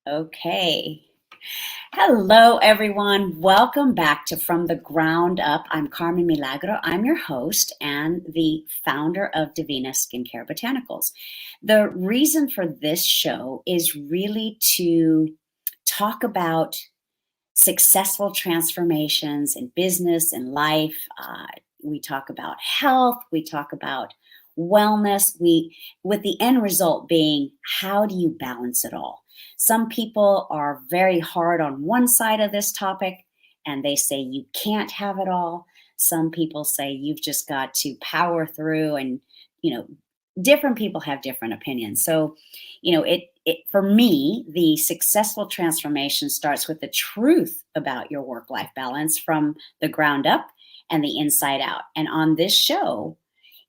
Okay. Hello, everyone. Welcome back to From the Ground Up. I'm Carmen Milagro. I'm your host and the founder of Divina Skincare Botanicals. The reason for this show is really to talk about successful transformations in business and life. We talk about health. We talk about wellness. With the end result being, how do you balance it all? Some people are very hard on one side of this topic and they say you can't have it all. Some people say you've just got to power through, and different people have different opinions. So, for me, the successful transformation starts with the truth about your work-life balance from the ground up and the inside out. And on this show,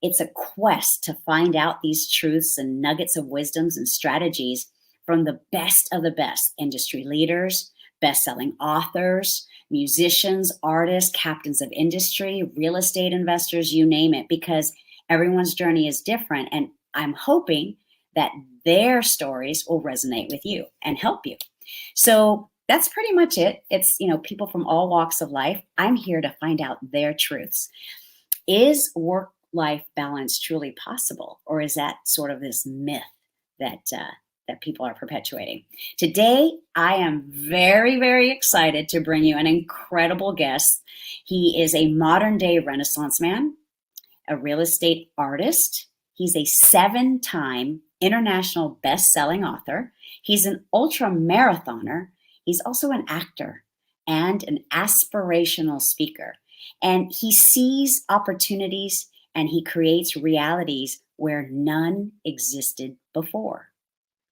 it's a quest to find out these truths and nuggets of wisdoms and strategies from the best of the best industry leaders, best-selling authors, musicians, artists, captains of industry, real estate investors, you name it, because everyone's journey is different. And I'm hoping that their stories will resonate with you and help you. So that's pretty much it. It's, people from all walks of life. I'm here to find out their truths. Is work-life balance truly possible? Or is that sort of this myth that people are perpetuating? Today, I am very, very excited to bring you an incredible guest. He is a modern day Renaissance man, a real estate artist. He's a 7-time international best-selling author. He's an ultra marathoner. He's also an actor and an aspirational speaker. And he sees opportunities and he creates realities where none existed before.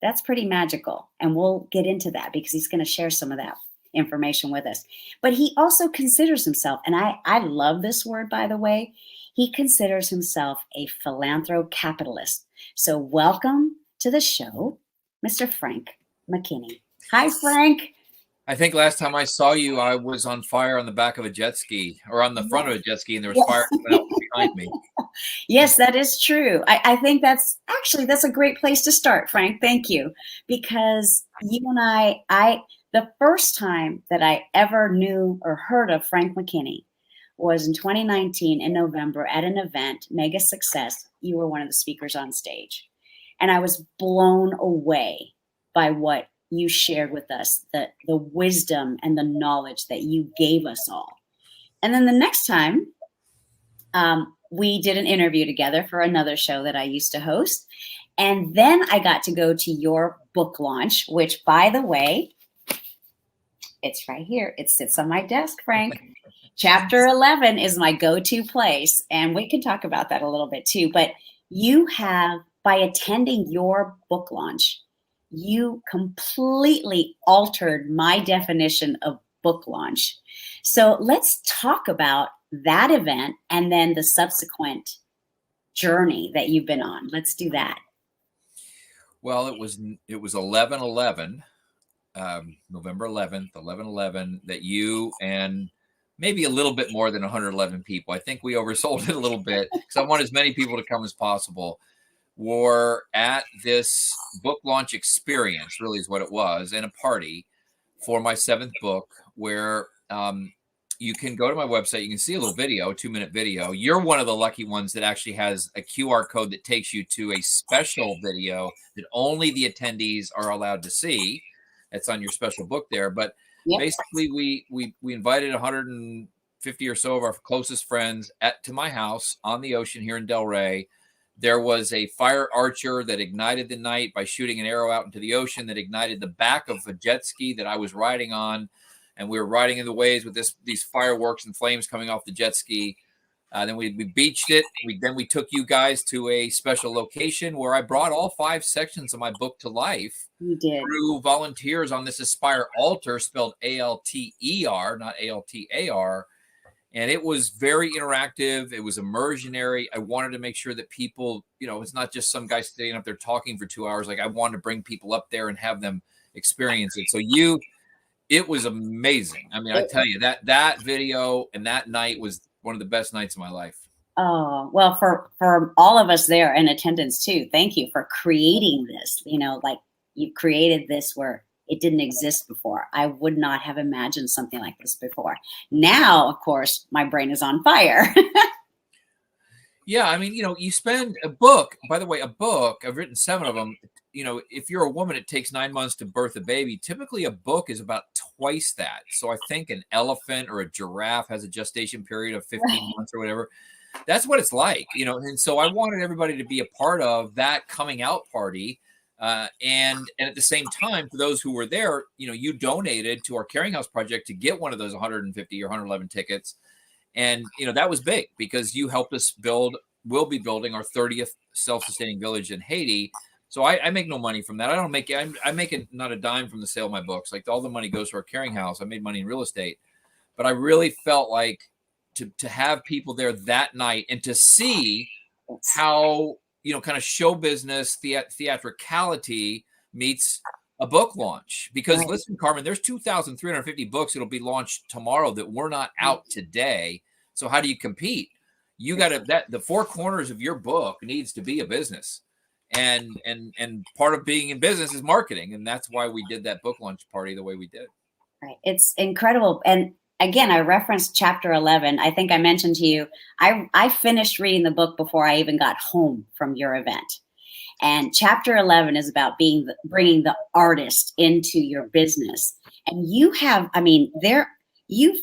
That's pretty magical. And we'll get into that because he's going to share some of that information with us. But he also considers himself, and I love this word, by the way, he considers himself a Philanthro-Capitalist. So welcome to the show, Mr. Frank McKinney. Hi, Frank. I think last time I saw you, I was on fire on the back of a jet ski, or on the front of a jet ski, and there was fire coming out behind me. Yes, that is true. I think that's a great place to start, Frank. Thank you. Because you and I the first time that I ever knew or heard of Frank McKinney was in 2019 in November at an event, mega success. You were one of the speakers on stage. And I was blown away by what you shared with us, the wisdom and the knowledge that you gave us all. And then the next time, we did an interview together for another show that I used to host. And then I got to go to your book launch, which, by the way, it's right here. It sits on my desk, Frank. Chapter 11 is my go-to place. And we can talk about that a little bit too. But you have, by attending your book launch, you completely altered my definition of book launch. So let's talk about that event and then the subsequent journey that you've been on. Let's do that. Well, it was 11/11, November 11th, 11/11, that you and maybe a little bit more than 111 people, I think we oversold it a little bit because I want as many people to come as possible, were at this book launch experience, really is what it was, and a party for my 7th book, where you can go to my website. You can see a little video, a 2-minute video. You're one of the lucky ones that actually has a QR code that takes you to a special video that only the attendees are allowed to see. That's on your special book there. But basically, we invited 150 or so of our closest friends to my house on the ocean here in Delray. There was a fire archer that ignited the night by shooting an arrow out into the ocean that ignited the back of a jet ski that I was riding on. And we were riding in the waves with these fireworks and flames coming off the jet ski. Then we beached it. Then we took you guys to a special location where I brought all 5 sections of my book to life. You did. Through volunteers on this Aspire altar, spelled ALTER, not ALTAR. And it was very interactive. It was immersionary. I wanted to make sure that people, it's not just some guy staying up there talking for 2 hours. Like, I wanted to bring people up there and have them experience it. So it was amazing. I mean, I tell you, that video and that night was one of the best nights of my life. Oh, well, for all of us there in attendance too, thank you for creating this. Like, you created this where It didn't exist before. I would not have imagined something like this before. Now, of course, my brain is on fire. Yeah, I mean, you spend a book, by the way, a book, I've written 7 of them. If you're a woman, it takes 9 months to birth a baby. Typically, a book is about twice that. So I think an elephant or a giraffe has a gestation period of 15 months or whatever. That's what it's like, and so I wanted everybody to be a part of that coming out party. And at the same time, for those who were there, you donated to our Caring House project to get one of those 150 or 111 tickets. And, that was big because you helped us we'll be building our 30th self-sustaining village in Haiti. So I make no money from that. I make it not a dime from the sale of my books. Like all the money goes to our Caring House. I made money in real estate, but I really felt like to have people there that night and to see how, kind of show business, theatricality meets a book launch. Because listen, Carmen, there's 2,350 books that'll be launched tomorrow that were not out today. So how do you compete? You got to the 4 corners of your book needs to be a business. And part of being in business is marketing. And that's why we did that book launch party the way we did. Right. It's incredible. And again, I referenced chapter 11. I think I mentioned to you, I finished reading the book before I even got home from your event. And chapter 11 is about bringing the artist into your business. And you have, you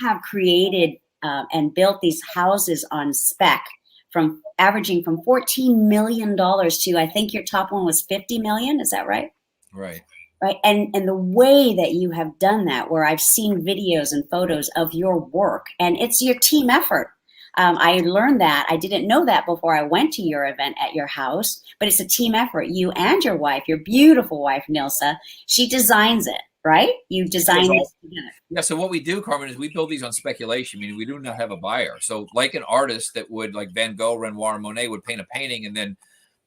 have created and built these houses on spec from averaging from $14 million to, I think your top one was 50 million. Is that right? Right. Right. And the way that you have done that, where I've seen videos and photos of your work, and it's your team effort. I learned that. I didn't know that before I went to your event at your house, but it's a team effort. You and your wife, your beautiful wife, Nilsa, she designs it, right? You design this together. Yeah. So what we do, Carmen, is we build these on speculation, meaning we do not have a buyer. So like an artist that would, like Van Gogh, Renoir, and Monet would paint a painting and then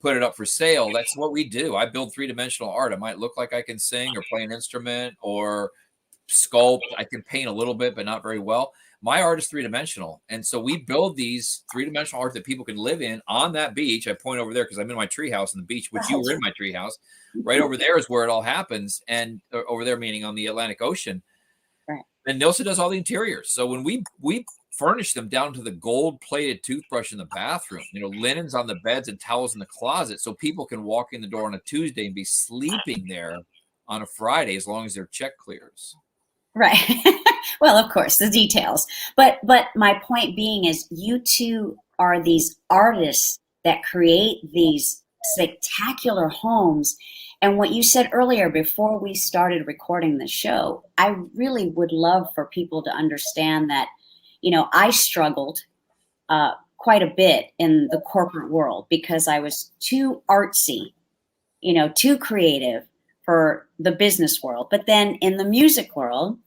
put it up for sale. That's what we do. I build 3-dimensional art. I might look like I can sing or play an instrument or sculpt. I can paint a little bit, but not very well. My art is 3-dimensional. And so we build these 3-dimensional art that people can live in on that beach. I point over there because I'm in my treehouse on the beach, which you were in my treehouse. Right over there is where it all happens. And over there, meaning on the Atlantic Ocean. Right. And Nilsa does all the interiors. So when we furnish them down to the gold-plated toothbrush in the bathroom, linens on the beds and towels in the closet, so people can walk in the door on a Tuesday and be sleeping there on a Friday as long as their check clears. Right. Well, of course, the details. But my point being is you two are these artists that create these spectacular homes. And what you said earlier before we started recording the show, I really would love for people to understand that, I struggled quite a bit in the corporate world because I was too artsy, too creative for the business world. But then in the music world,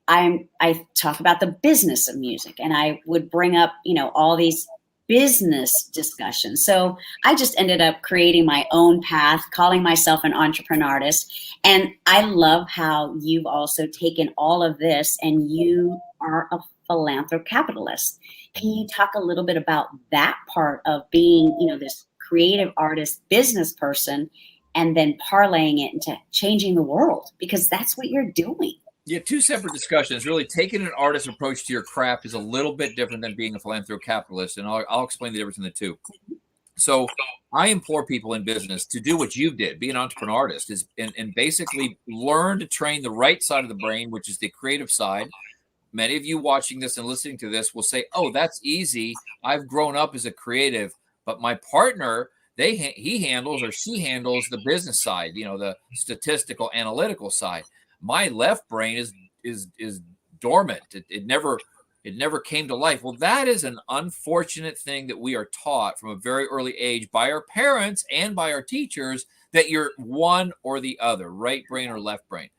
I talk about the business of music, and I would bring up, all these business discussions. So I just ended up creating my own path, calling myself an entrepreneur artist. And I love how you've also taken all of this and you are a Philanthro-Capitalist. Can you talk a little bit about that part of being, this creative artist, business person, and then parlaying it into changing the world? Because that's what you're doing. Yeah, 2 separate discussions. Really, taking an artist approach to your craft is a little bit different than being a Philanthro-Capitalist, and I'll explain the difference in the two. So I implore people in business to do what you did, be an entrepreneur artist, and basically learn to train the right side of the brain, which is the creative side. Many of you watching this and listening to this will say, oh, that's easy. I've grown up as a creative, but my partner, he handles or she handles the business side, the statistical, analytical side. My left brain is dormant. It never came to life. Well, that is an unfortunate thing that we are taught from a very early age by our parents and by our teachers, that you're one or the other, right brain or left brain.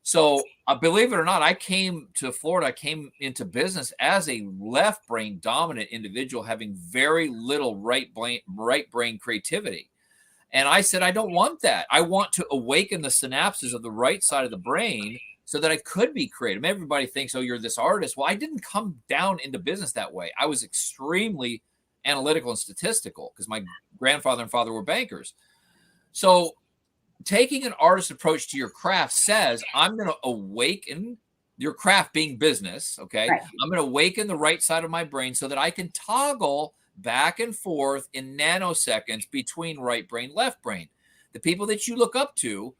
So believe it or not, I came to Florida. I came into business as a left brain dominant individual, having very little right brain creativity. And I said, I don't want that. I want to awaken the synapses of the right side of the brain so that I could be creative. Everybody thinks, oh, you're this artist. Well, I didn't come down into business that way. I was extremely analytical and statistical because my grandfather and father were bankers. So taking an artist approach to your craft says, I'm going to awaken your craft being business. Okay. Right. I'm going to awaken the right side of my brain so that I can toggle back and forth in nanoseconds between right brain, left brain. The people that you look up to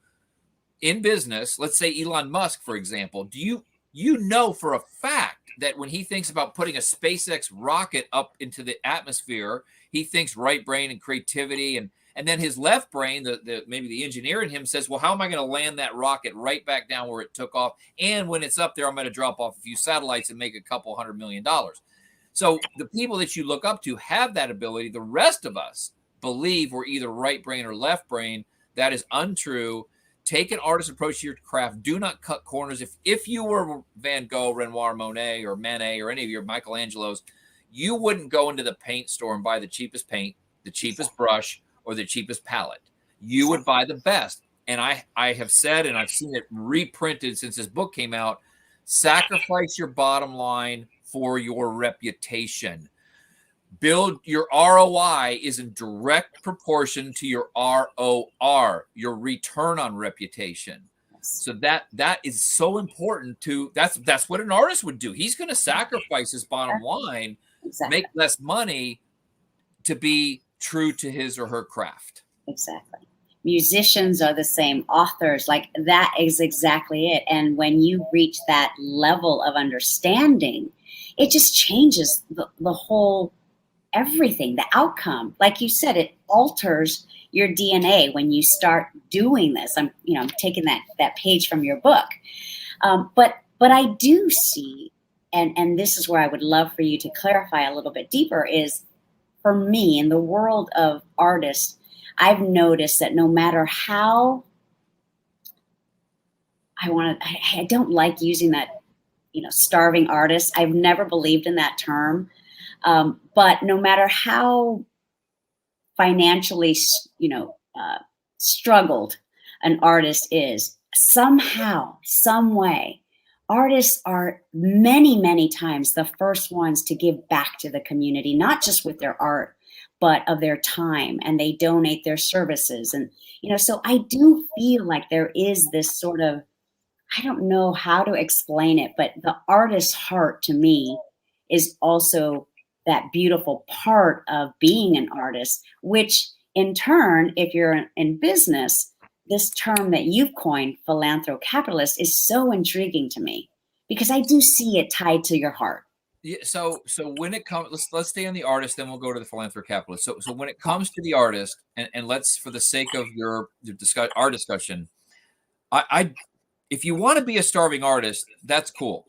in business, let's say Elon Musk, for example, do you know for a fact that when he thinks about putting a SpaceX rocket up into the atmosphere, he thinks right brain and creativity, and then his left brain, maybe the engineer in him says, well, how am I going to land that rocket right back down where it took off? And when it's up there, I'm going to drop off a few satellites and make a couple $100 million. So the people that you look up to have that ability. The rest of us believe we're either right brain or left brain. That is untrue. Take an artist approach to your craft. Do not cut corners. If you were Van Gogh, Renoir, Monet, or Manet, or any of your Michelangelos, you wouldn't go into the paint store and buy the cheapest paint, the cheapest brush, or the cheapest palette. You would buy the best. And I have said, and I've seen it reprinted since this book came out, sacrifice your bottom line for your reputation. Build your ROI is in direct proportion to your ROR, your return on reputation. So that is so important to that's what an artist would do. He's going to sacrifice his bottom line, make less money to be true to his or her craft. Exactly. Musicians are the same, authors, like that is exactly it. And when you reach that level of understanding, it just changes the whole everything, the outcome. Like you said, it alters your DNA when you start doing this. I'm taking that page from your book. But I do see, and this is where I would love for you to clarify a little bit deeper, is for me in the world of artists, I've noticed that no matter how I don't like using that, starving artist. I've never believed in that term. But no matter how financially, struggled an artist is, somehow, some way, artists are many, many times the first ones to give back to the community, not just with their art, but of their time, and they donate their services. And, so I do feel like there is this sort of, I don't know how to explain it, but the artist's heart to me is also that beautiful part of being an artist, which in turn, if you're in business, this term that you've coined, Philanthro-Capitalist, is so intriguing to me because I do see it tied to your heart. Yeah. So when it comes, let's stay on the artist, then we'll go to the Philanthro-Capitalist. So when it comes to the artist, and let's, for the sake of our discussion, if you want to be a starving artist, that's cool.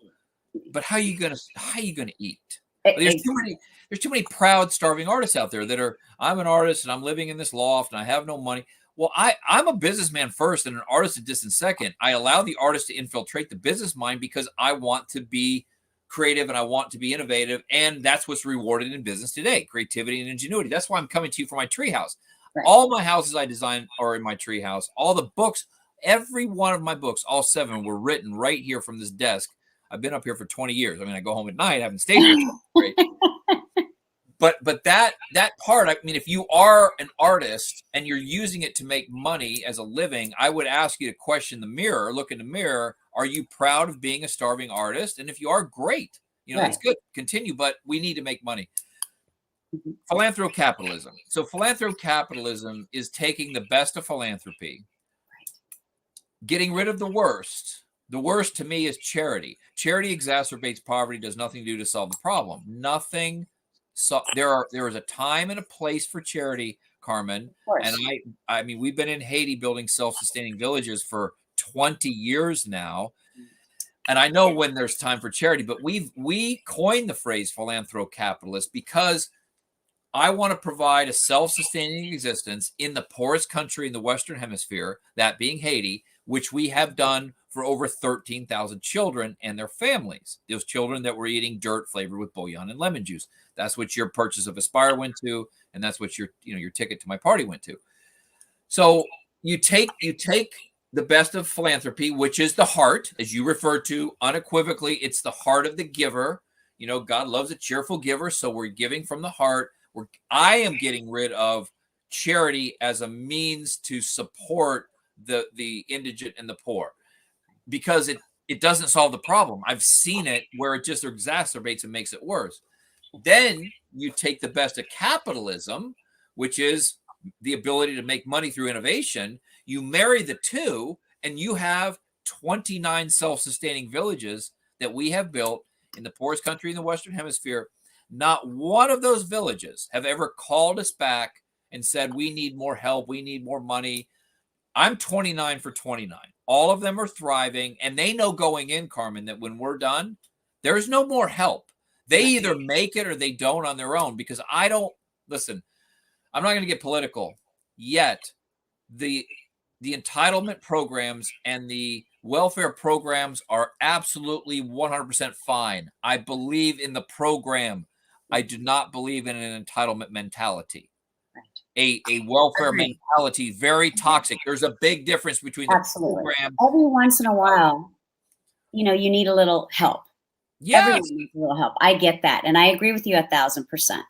But how are you gonna eat? There's too many proud starving artists out there that are, I'm an artist and I'm living in this loft and I have no money. Well, I'm a businessman first and an artist a distant second. I allow the artist to infiltrate the business mind because I want to be creative and I want to be innovative. And that's what's rewarded in business today, creativity and ingenuity. That's why I'm coming to you for my treehouse. Right. All my houses I designed are in my treehouse. All the books, every one of my books, all 7 were written right here from this desk. I've been up here for 20 years. I mean, I go home at night, I haven't stayed here. Right? But that part, I mean, if you are an artist and you're using it to make money as a living, I would ask you to question the mirror, look in the mirror. Are you proud of being a starving artist? And if you are, great. That's good. Continue, but we need to make money. Philanthro-capitalism. So philanthro-capitalism is taking the best of philanthropy, getting rid of the worst. The worst to me is charity. Charity exacerbates poverty, does nothing to do to solve the problem. Nothing. So there is a time and a place for charity, Carmen. And I mean, we've been in Haiti building self-sustaining villages for 20 years now. And I know when there's time for charity, but we coined the phrase philanthro-capitalist because I want to provide a self-sustaining existence in the poorest country in the Western Hemisphere, that being Haiti, which we have done for over 13,000 children and their families. Those children that were eating dirt flavored with bouillon and lemon juice. That's what your purchase of Aspire went to, and that's what your ticket to my party went to. So you take the best of philanthropy, which is the heart, as you referred to unequivocally. It's the heart of the giver. God loves a cheerful giver, so we're giving from the heart. I am getting rid of charity as a means to support the indigent and the poor, because it doesn't solve the problem. I've seen it where it just exacerbates and makes it worse. Then you take the best of capitalism, which is the ability to make money through innovation. You marry the two, and you have 29 self-sustaining villages that we have built in the poorest country in the Western Hemisphere. Not one of those villages have ever called us back and said, we need more help, we need more money. I'm 29 for 29. All of them are thriving, and they know going in, Carmen, that when we're done, there's no more help. They either make it or they don't on their own, because I don't, listen, I'm not going to get political yet. The entitlement programs and the welfare programs are absolutely 100% fine. I believe in the program. I do not believe in an entitlement mentality. A welfare mentality, very toxic. There's a big difference between the program. Every once in a while, you need a little help. Yeah, everyone needs a little help. I get that, and I agree with you 1,000%.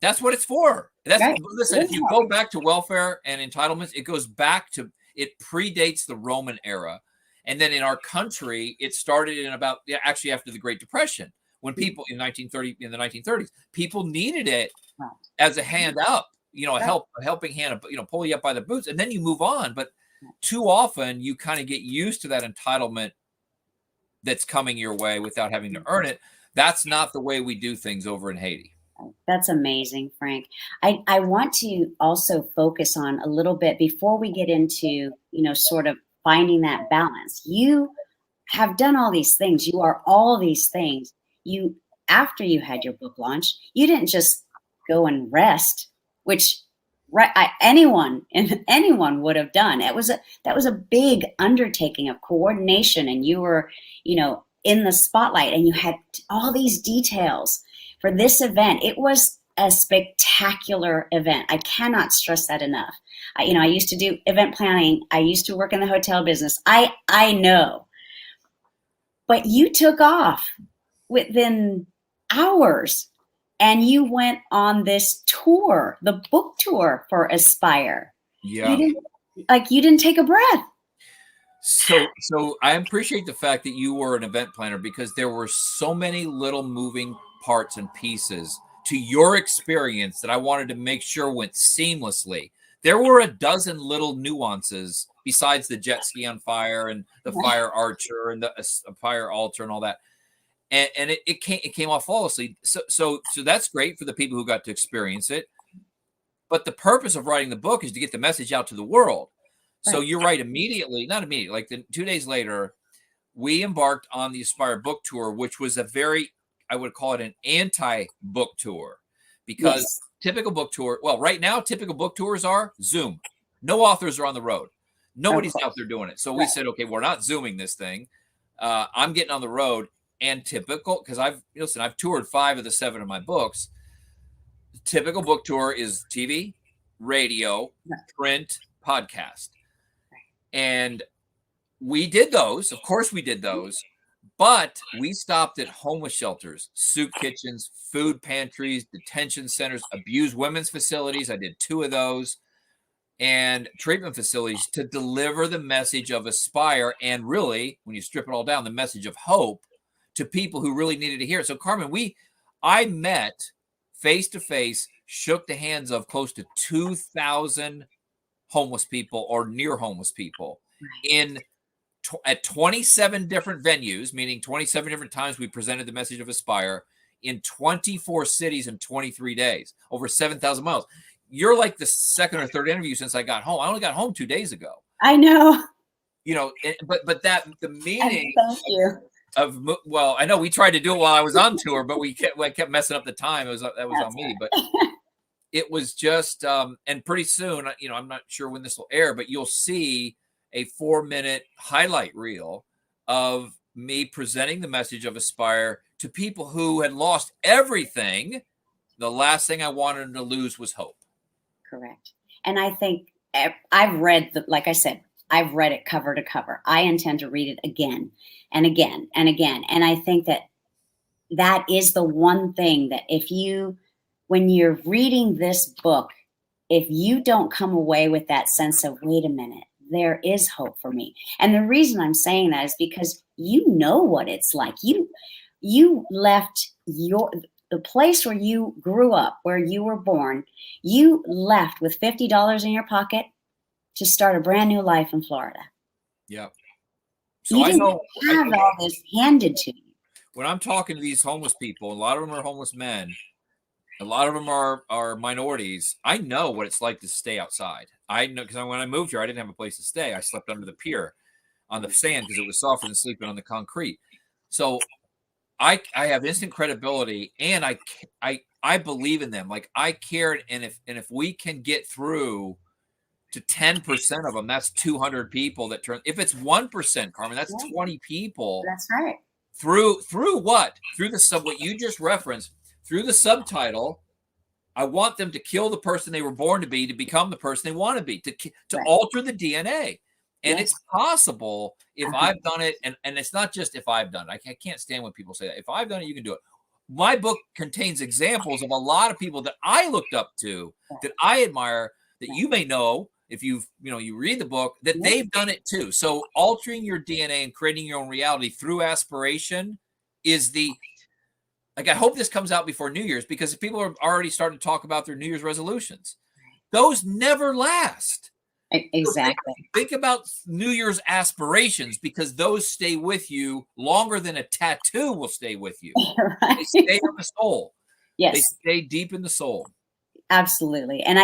That's what it's for. That's right. Listen, if you go back to welfare and entitlements, it goes back to, it predates the Roman era. And then in our country, it started in about, actually after the Great Depression, when people in the 1930s, people needed it as a hand up, a helping hand, pull you up by the boots, and then you move on. But too often you kind of get used to that entitlement that's coming your way without having to earn it. That's not the way we do things over in Haiti. That's amazing, Frank. I want to also focus on a little bit before we get into, sort of finding that balance. You have done all these things. You are all these things. After you had your book launch, you didn't just go and rest, which anyone would have done. That was a big undertaking of coordination, and you were, in the spotlight, and you had all these details for this event. It was a spectacular event. I cannot stress that enough. I used to do event planning. I used to work in the hotel business. I know, but you took off within hours, and you went on this tour, the book tour for Aspire. Yeah. You didn't take a breath. So I appreciate the fact that you were an event planner, because there were so many little moving parts and pieces to your experience that I wanted to make sure went seamlessly. There were a dozen little nuances besides the jet ski on fire and the fire archer and the fire altar and all that. And it came off flawlessly. So that's great for the people who got to experience it. But the purpose of writing the book is to get the message out to the world. So you're right. Not immediately, like 2 days later, we embarked on the Aspire book tour, which was a very, I would call it an anti-book tour, because typical book tour, well, right now, typical book tours are Zoom. No authors are on the road. Nobody's out there doing it. So we said, okay, we're not Zooming this thing. I'm getting on the road. And typical, because I've toured 5 of the 7 of my books. Typical book tour is TV, radio, print, podcast. And we did those. Of course we did those. But we stopped at homeless shelters, soup kitchens, food pantries, detention centers, abused women's facilities. I did 2 of those. And treatment facilities, to deliver the message of Aspire. And really, when you strip it all down, the message of hope to people who really needed to hear it. So Carmen, I met face to face, shook the hands of close to 2,000 homeless people or near homeless people at 27 different venues, meaning 27 different times we presented the message of Aspire in 24 cities in 23 days, over 7,000 miles. You're like the second or third interview since I got home. I only got home 2 days ago. I know. But the meaning. Thank you. Well, I know we tried to do it while I was on tour, but I kept messing up the time. That was on me, but it was just, and pretty soon, I'm not sure when this will air, but you'll see a 4-minute highlight reel of me presenting the message of Aspire to people who had lost everything. The last thing I wanted to lose was hope. Correct. And I think I've read, like I said, I've read it cover to cover. I intend to read it again and again and again. And I think that is the one thing that when you're reading this book, if you don't come away with that sense of, wait a minute, there is hope for me. And the reason I'm saying that is because you know what it's like. You left the place where you grew up, where you were born, you left with $50 in your pocket to start a brand new life in Florida. Yeah. So You I didn't know have all this handed to you. when I'm talking to these homeless people, a lot of them are homeless men. A lot of them are minorities. I know what it's like to stay outside. I know, because when I moved here, I didn't have a place to stay. I slept under the pier on the sand because it was softer than sleeping on the concrete. So I have instant credibility, and I believe in them. Like, I care, and if we can get through to 10% of them, that's 200 people that turn. If it's 1%, Carmen, that's 20 people. That's right. Through what? Through what you just referenced, through the subtitle. I want them to kill the person they were born to become the person they want to be, to Right. alter the DNA. And Yes. it's possible if I've done it. And it's not just if I've done it. I can't stand when people say that. If I've done it, you can do it. My book contains examples of a lot of people that I looked up to, that I admire, that you may know if you read the book, that they've done it too. So altering your DNA and creating your own reality through aspiration is I hope this comes out before New Year's, because people are already starting to talk about their New Year's resolutions. Those never last. Exactly. So think about New Year's aspirations, because those stay with you longer than a tattoo will stay with you. Right. They stay on the soul. Yes. They stay deep in the soul. Absolutely. And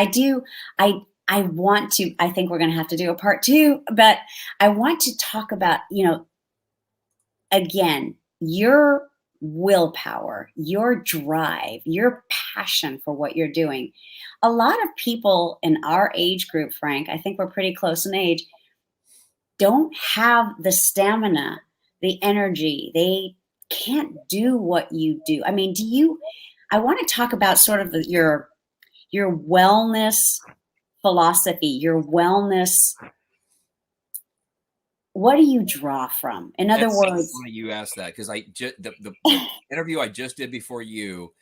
I want to, I think we're going to have to do a part 2, but I want to talk about, again, your willpower, your drive, your passion for what you're doing. A lot of people in our age group, Frank, I think we're pretty close in age, don't have the stamina, the energy. They can't do what you do. I mean, I want to talk about sort of your wellness philosophy, your wellness. What do you draw from? In other words, funny you asked that, because the interview I just did before you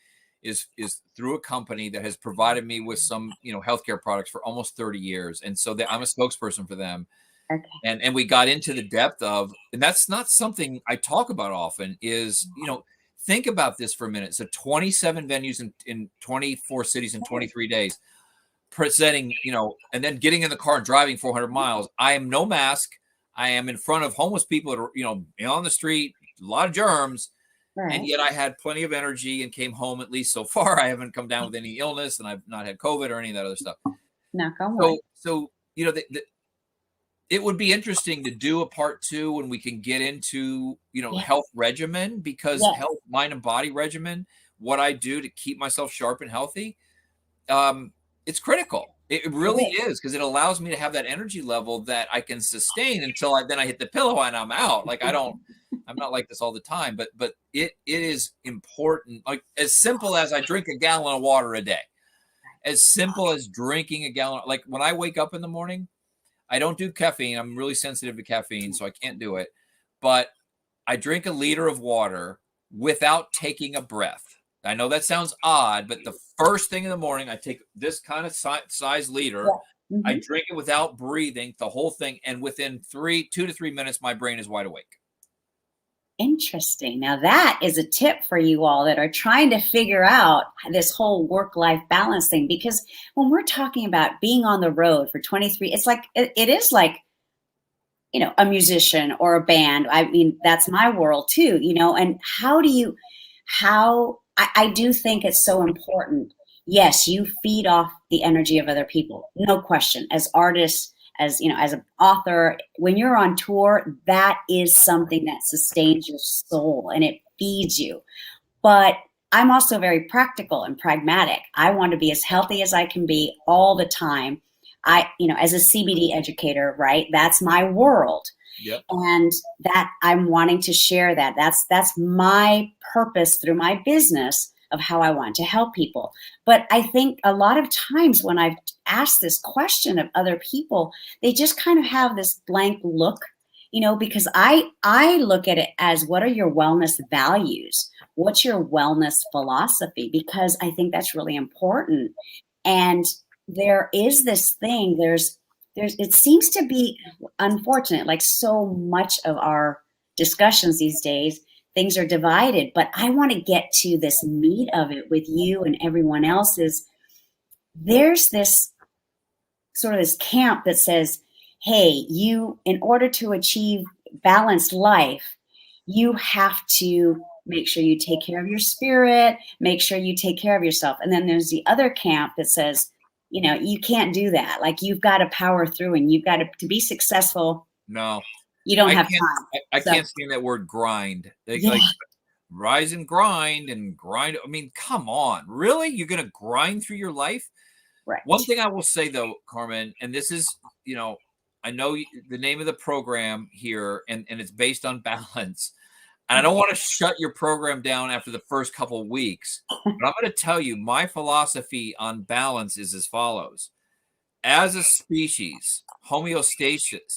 is through a company that has provided me with some healthcare products for almost 30 years, and so I'm a spokesperson for them. Okay. And we got into the depth of, and that's not something I talk about often, is think about this for a minute. So 27 venues in 24 cities in 23 days, presenting, and then getting in the car and driving 400 miles. I am no mask. I am in front of homeless people that are, on the street, a lot of germs. Right. And yet I had plenty of energy and came home, at least so far. I haven't come down with any illness, and I've not had COVID or any of that other stuff. Knock on wood. So it would be interesting to do a part 2 when we can get into, health regimen, because health, mind and body regimen, what I do to keep myself sharp and healthy, it's critical. It really is, because it allows me to have that energy level that I can sustain until then I hit the pillow and I'm out. Like, I'm not like this all the time, but it is important. Like, as simple as I drink a gallon of water a day, as simple as drinking a gallon. Like, when I wake up in the morning, I don't do caffeine. I'm really sensitive to caffeine, so I can't do it. But I drink a liter of water without taking a breath. I know that sounds odd, but the first thing in the morning, I take this kind of size liter. Yeah. Mm-hmm. I drink it without breathing, the whole thing. And within 2 to 3 minutes, my brain is wide awake. Interesting. Now that is a tip for you all that are trying to figure out this whole work-life balance thing, because when we're talking about being on the road for 23, it's like, it is like, a musician or a band. I mean, that's my world too, and I do think it's so important. Yes, you feed off the energy of other people, no question. As artists, as an author, when you're on tour, that is something that sustains your soul and it feeds you. But I'm also very practical and pragmatic. I want to be as healthy as I can be all the time. As a CBD educator, right? That's my world. Yep. And that I'm wanting to share that. That's my purpose through my business of how I want to help people. But I think a lot of times when I've asked this question of other people, they just kind of have this blank look, because I look at it as, what are your wellness values? What's your wellness philosophy? Because I think that's really important. And there is this thing, there's it seems to be unfortunate, like so much of our discussions these days, things are divided. But I want to get to this meat of it with you and everyone else. Is there's this sort of this camp that says, hey, you, in order to achieve balanced life, you have to make sure you take care of your spirit, make sure you take care of yourself. And then there's the other camp that says, you know, you can't do that. Like, you've got to power through, and you've got to be successful. No, You don't have time. I can't stand that word grind. Like rise and grind and grind. I mean, come on, really? You're going to grind through your life? Right. One thing I will say though, Carmen, and this is, you know, I know the name of the program here, and it's based on balance. And I don't want to shut your program down after the first couple of weeks, but I'm going to tell you my philosophy on balance is as follows. As a species, homeostasis,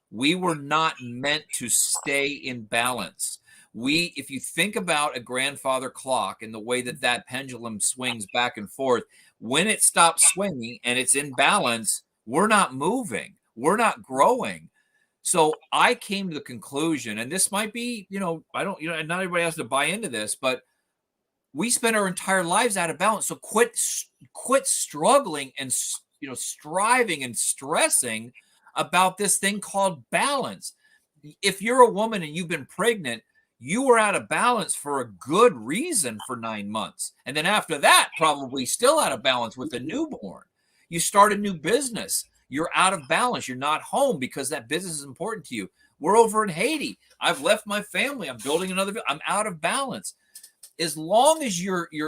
we were not meant to stay in balance. If you think about a grandfather clock and the way that that pendulum swings back and forth, when it stops swinging and it's in balance, we're not moving, we're not growing. So I came to the conclusion, and this might be, you know, not everybody has to buy into this, but we spend our entire lives out of balance. So quit struggling and, you know, striving and stressing about this thing called balance. If you're a woman and you've been pregnant, you were out of balance for a good reason for 9 months. And then after that, probably still out of balance with a newborn. You start a new business. You're out of balance. You're not home because that business is important to you. We're over in Haiti. I've left my family. I'm building another. I'm out of balance. As long as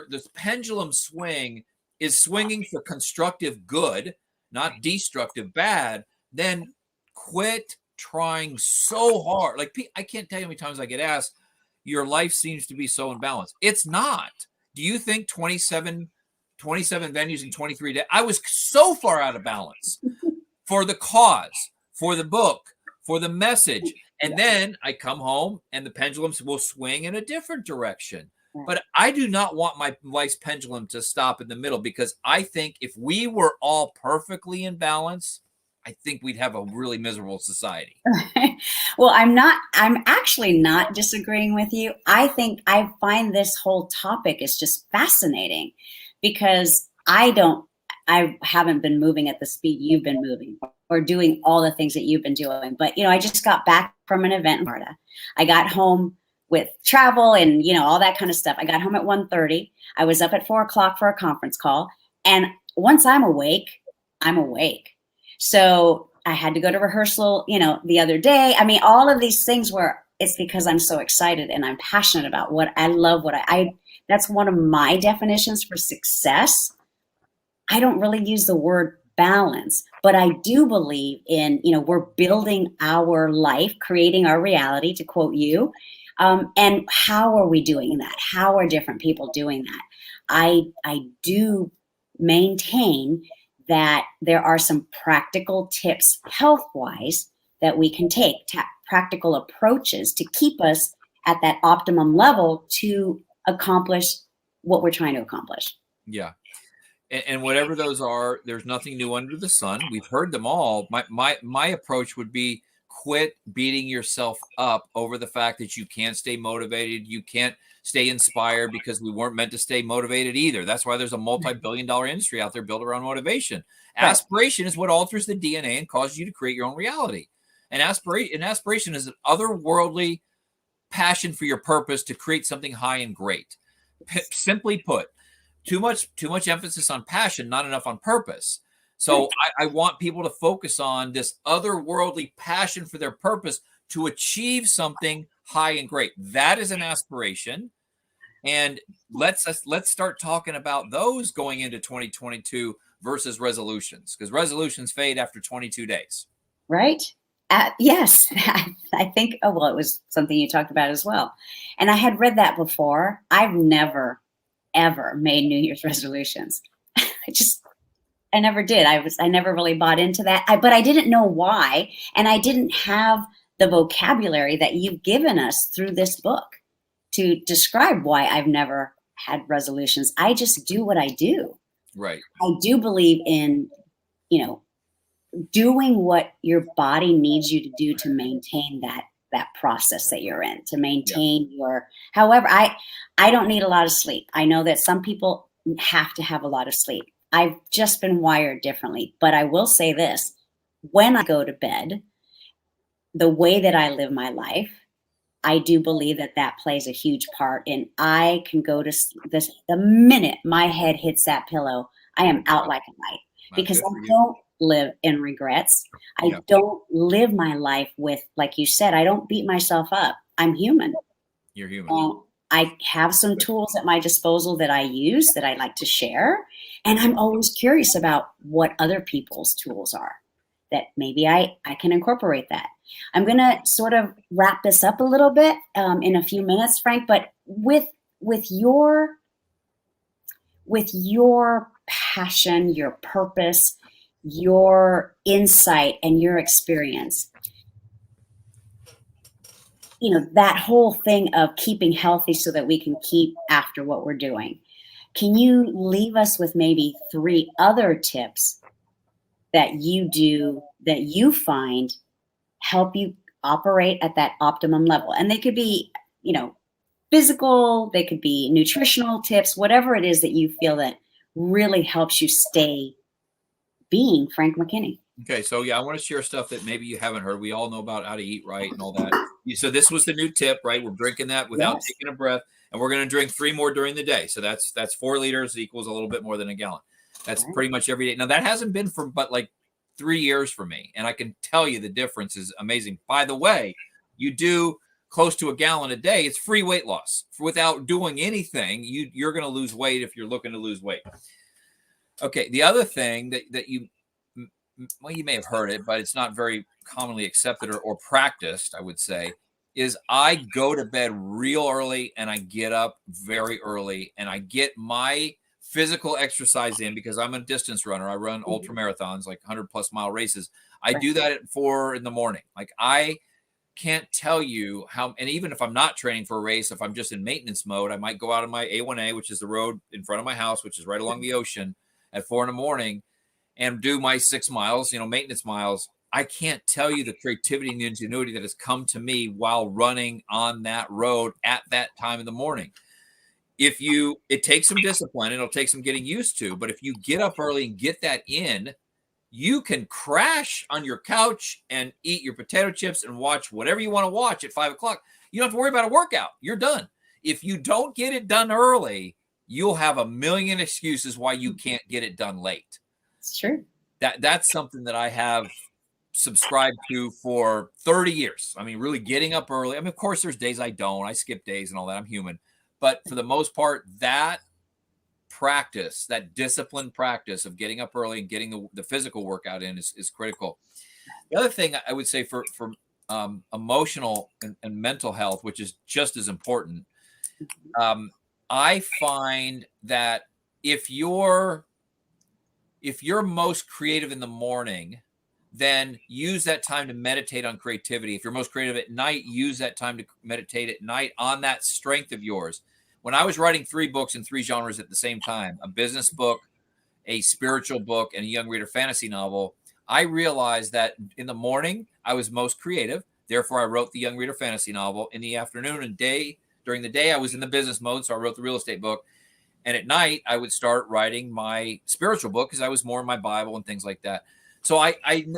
this pendulum swing is swinging for constructive good, not destructive bad, then quit trying so hard. Like, I can't tell you how many times I get asked, your life seems to be so imbalanced. It's not. Do you think 27 venues in 23 days? I was so far out of balance for the cause, for the book, for the message. And then I come home and the pendulums will swing in a different direction. But I do not want my life's pendulum to stop in the middle, because I think if we were all perfectly in balance, I think we'd have a really miserable society. Well, I'm actually not disagreeing with you. I find this whole topic is just fascinating, because I haven't been moving at the speed you've been moving or doing all the things that you've been doing. But, you know, I just got back from an event in Florida. I got home with travel and, you know, all that kind of stuff. I got home at 1:30. I was up at 4:00 for a conference call. And once I'm awake, I'm awake. So I had to go to rehearsal, you know, the other day. I mean, all of these things where it's because I'm so excited and I'm passionate about what I love, that's one of my definitions for success. I don't really use the word balance, but I do believe in, you know, we're building our life, creating our reality, to quote you. And how are we doing that? How are different people doing that? I do maintain that there are some practical tips health-wise that we can take, practical approaches to keep us at that optimum level to accomplish what we're trying to accomplish. Yeah. And whatever those are, there's nothing new under the sun. We've heard them all. My approach would be, quit beating yourself up over the fact that you can't stay motivated. You can't stay inspired, because we weren't meant to stay motivated either. That's why there's a multi-billion-dollar industry out there built around motivation. Right. Aspiration is what alters the DNA and causes you to create your own reality. And aspiration is an otherworldly passion for your purpose to create something high and great. Simply put, too much emphasis on passion, not enough on purpose. So I want people to focus on this otherworldly passion for their purpose to achieve something high and great. That is an aspiration. And let's start talking about those going into 2022 versus resolutions, because resolutions fade after 22 days. Right. Yes, I think, it was something you talked about as well. And I had read that before. I've never, ever made New Year's resolutions. I never did. I never really bought into that, but I didn't know why. And I didn't have the vocabulary that you've given us through this book to describe why I've never had resolutions. I just do what I do. Right. I do believe in, you know, doing what your body needs you to do to maintain that process that you're in, to maintain your, however, I don't need a lot of sleep. I know that some people have to have a lot of sleep. I've just been wired differently, but I will say this, when I go to bed, the way that I live my life, I do believe that that plays a huge part in, I can go to this, the minute my head hits that pillow, I am out like a light, because I don't live in regrets. I don't live my life with, like you said, I don't beat myself up. I'm human. You're human. I have some tools at my disposal that I use that I like to share. And I'm always curious about what other people's tools are that maybe I can incorporate that. I'm going to sort of wrap this up a little bit in a few minutes, Frank, but with your passion, your purpose, your insight, and your experience, you know, that whole thing of keeping healthy so that we can keep after what we're doing. Can you leave us with maybe 3 other tips that you do, that you find help you operate at that optimum level? And they could be, you know, physical, they could be nutritional tips, whatever it is that you feel that really helps you stay being Frank McKinney. Okay, so I want to share stuff that maybe you haven't heard. We all know about how to eat right and all that. So this was the new tip, right? We're drinking that without taking a breath, and we're going to drink 3 more during the day. So that's 4 liters, equals a little bit more than a gallon. That's pretty much every day. Now that hasn't been for but like 3 years for me, and I can tell you the difference is amazing. By the way, you do close to a gallon a day. It's free weight loss without doing anything. You're going to lose weight if you're looking to lose weight. Okay, the other thing that you may have heard it, but it's not very commonly accepted or practiced, I would say, is I go to bed real early and I get up very early and I get my physical exercise in, because I'm a distance runner. I run ultra marathons, like 100+ mile races. I do that at 4 in the morning. Like, I can't tell you how, and even if I'm not training for a race, if I'm just in maintenance mode, I might go out on my A1A, which is the road in front of my house, which is right along the ocean, at 4 in the morning, and do my 6 miles, maintenance miles. I can't tell you the creativity and the ingenuity that has come to me while running on that road at that time in the morning. It takes some discipline and it'll take some getting used to, but if you get up early and get that in, you can crash on your couch and eat your potato chips and watch whatever you want to watch at 5 o'clock. You don't have to worry about a workout. You're done. If you don't get it done early, you'll have a million excuses why you can't get it done late. It's true. That's something that I have subscribed to for 30 years. I mean, really getting up early. I mean, of course, there's days I don't. I skip days and all that. I'm human. But for the most part, that practice, that disciplined practice of getting up early and getting the physical workout in is critical. The other thing I would say for emotional and mental health, which is just as important, I find that if you're most creative in the morning, then use that time to meditate on creativity. If you're most creative at night, use that time to meditate at night on that strength of yours. When I was writing 3 books in 3 genres at the same time, a business book, a spiritual book, and a young reader fantasy novel, I realized that in the morning, I was most creative. Therefore, I wrote the young reader fantasy novel. In the afternoon and during the day, I was in the business mode, so I wrote the real estate book. And at night, I would start writing my spiritual book because I was more in my Bible and things like that. So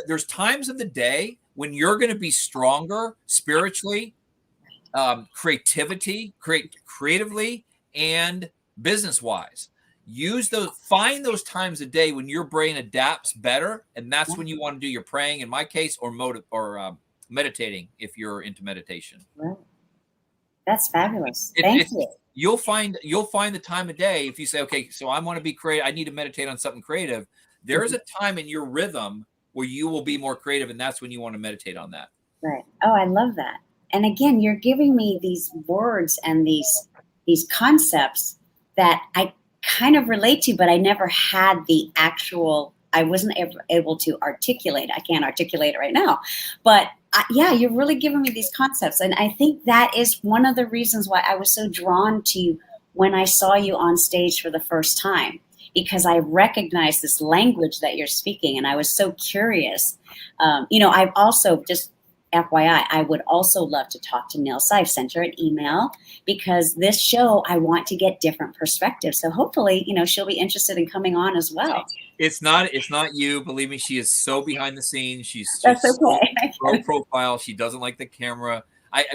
there's times of the day when you're going to be stronger spiritually, creatively, and business-wise. Find those times a day when your brain adapts better, and that's when you want to do your praying, in my case, or meditating if you're into meditation. Right. That's fabulous. Thank you. You'll find the time of day. If you say, okay, so I want to be creative, I need to meditate on something creative. There is a time in your rhythm where you will be more creative, and that's when you want to meditate on that. Right. Oh, I love that. And again, you're giving me these words and these concepts that I kind of relate to, but I never had the actual, I wasn't able to articulate. I can't articulate it right now, but you're really giving me these concepts. And I think that is one of the reasons why I was so drawn to you when I saw you on stage for the first time. because I recognize this language that you're speaking, and I was so curious. I've also, just FYI, I would also love to talk to Nils. I've sent her an email because this show, I want to get different perspectives. So hopefully, she'll be interested in coming on as well. It's not you. Believe me, she is so behind the scenes. She's That's just okay. so low profile. She doesn't like the camera.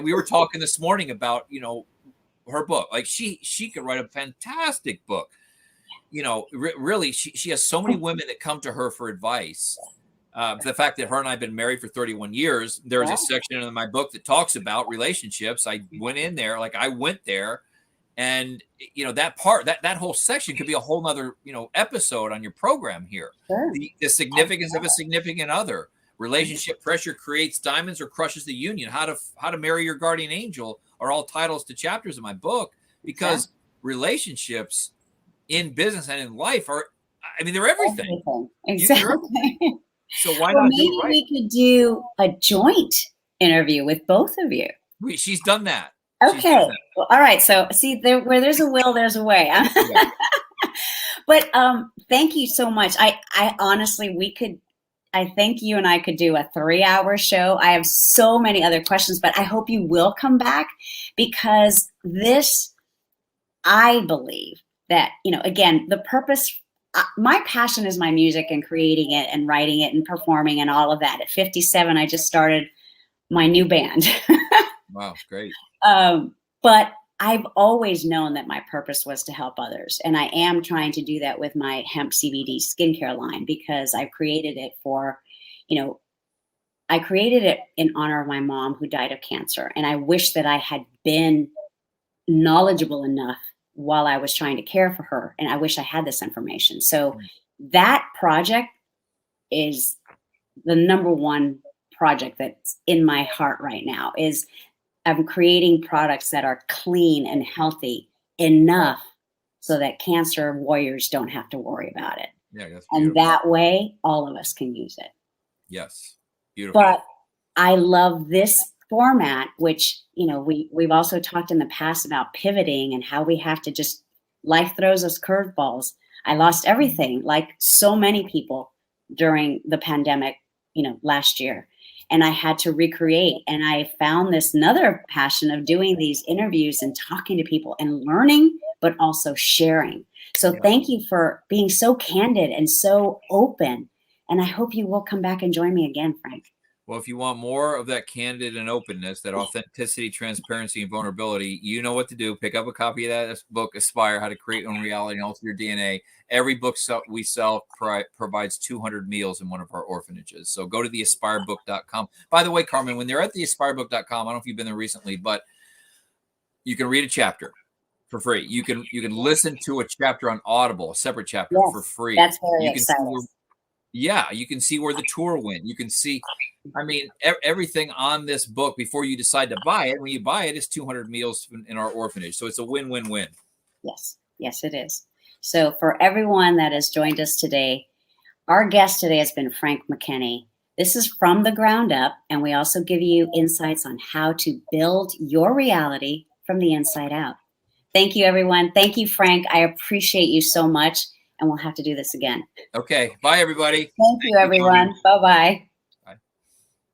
We were talking this morning about, her book. Like she could write a fantastic book. Really, she has so many women that come to her for advice. The fact that her and I have been married for 31 years, there's a section in my book that talks about relationships. I went in there, and that whole section could be a whole nother, episode on your program here. Sure. The significance of a significant other. Relationship pressure creates diamonds or crushes the union. How to marry your guardian angel are all titles to chapters in my book, because relationships in business and in life they're everything. Exactly. So why not maybe do it right? We could do a joint interview with both of you. She's done that. Okay. Well, all right. So see, where there's a will, there's a way. Yeah. But thank you so much. I honestly, I think you and I could do a 3-hour show. I have so many other questions, but I hope you will come back, because I believe that, again, the purpose, my passion is my music and creating it and writing it and performing and all of that. At 57, I just started my new band. Wow, great. But I've always known that my purpose was to help others. And I am trying to do that with my hemp CBD skincare line, because I've created it I created it in honor of my mom, who died of cancer. And I wish that I had been knowledgeable enough while I was trying to care for her. And I wish I had this information. So that project is the number one project that's in my heart right now. Is I'm creating products that are clean and healthy enough so that cancer warriors don't have to worry about it. Yeah, that's beautiful. And that way, all of us can use it. Yes, beautiful. But I love this format, which, we've also talked in the past about pivoting and how we have to life throws us curveballs. I lost everything, like so many people during the pandemic, last year. And I had to recreate. And I found this another passion of doing these interviews and talking to people and learning, but also sharing. So thank you for being so candid and so open. And I hope you will come back and join me again, Frank. Well, if you want more of that candid and openness, that authenticity, transparency, and vulnerability, you know what to do. Pick up a copy of that book, Aspire, How to Create Your Own Reality and Alter Your DNA. Every book we sell provides 200 meals in one of our orphanages. So go to theaspirebook.com. By the way, Carmen, when they're at theaspirebook.com, I don't know if you've been there recently, but you can read a chapter for free. You can listen to a chapter on Audible, a separate chapter for free. That's very exciting. You can see where the tour went. You can see, everything on this book before you decide to buy it. When you buy it, it's 200 meals in our orphanage. So it's a win-win-win. Yes, it is. So for everyone that has joined us today, our guest today has been Frank McKinney. This is From the Ground Up, and we also give you insights on how to build your reality from the inside out. Thank you, everyone. Thank you, Frank. I appreciate you so much. And we'll have to do this again. Okay. Bye, everybody. Thank you, everyone. Bye-bye.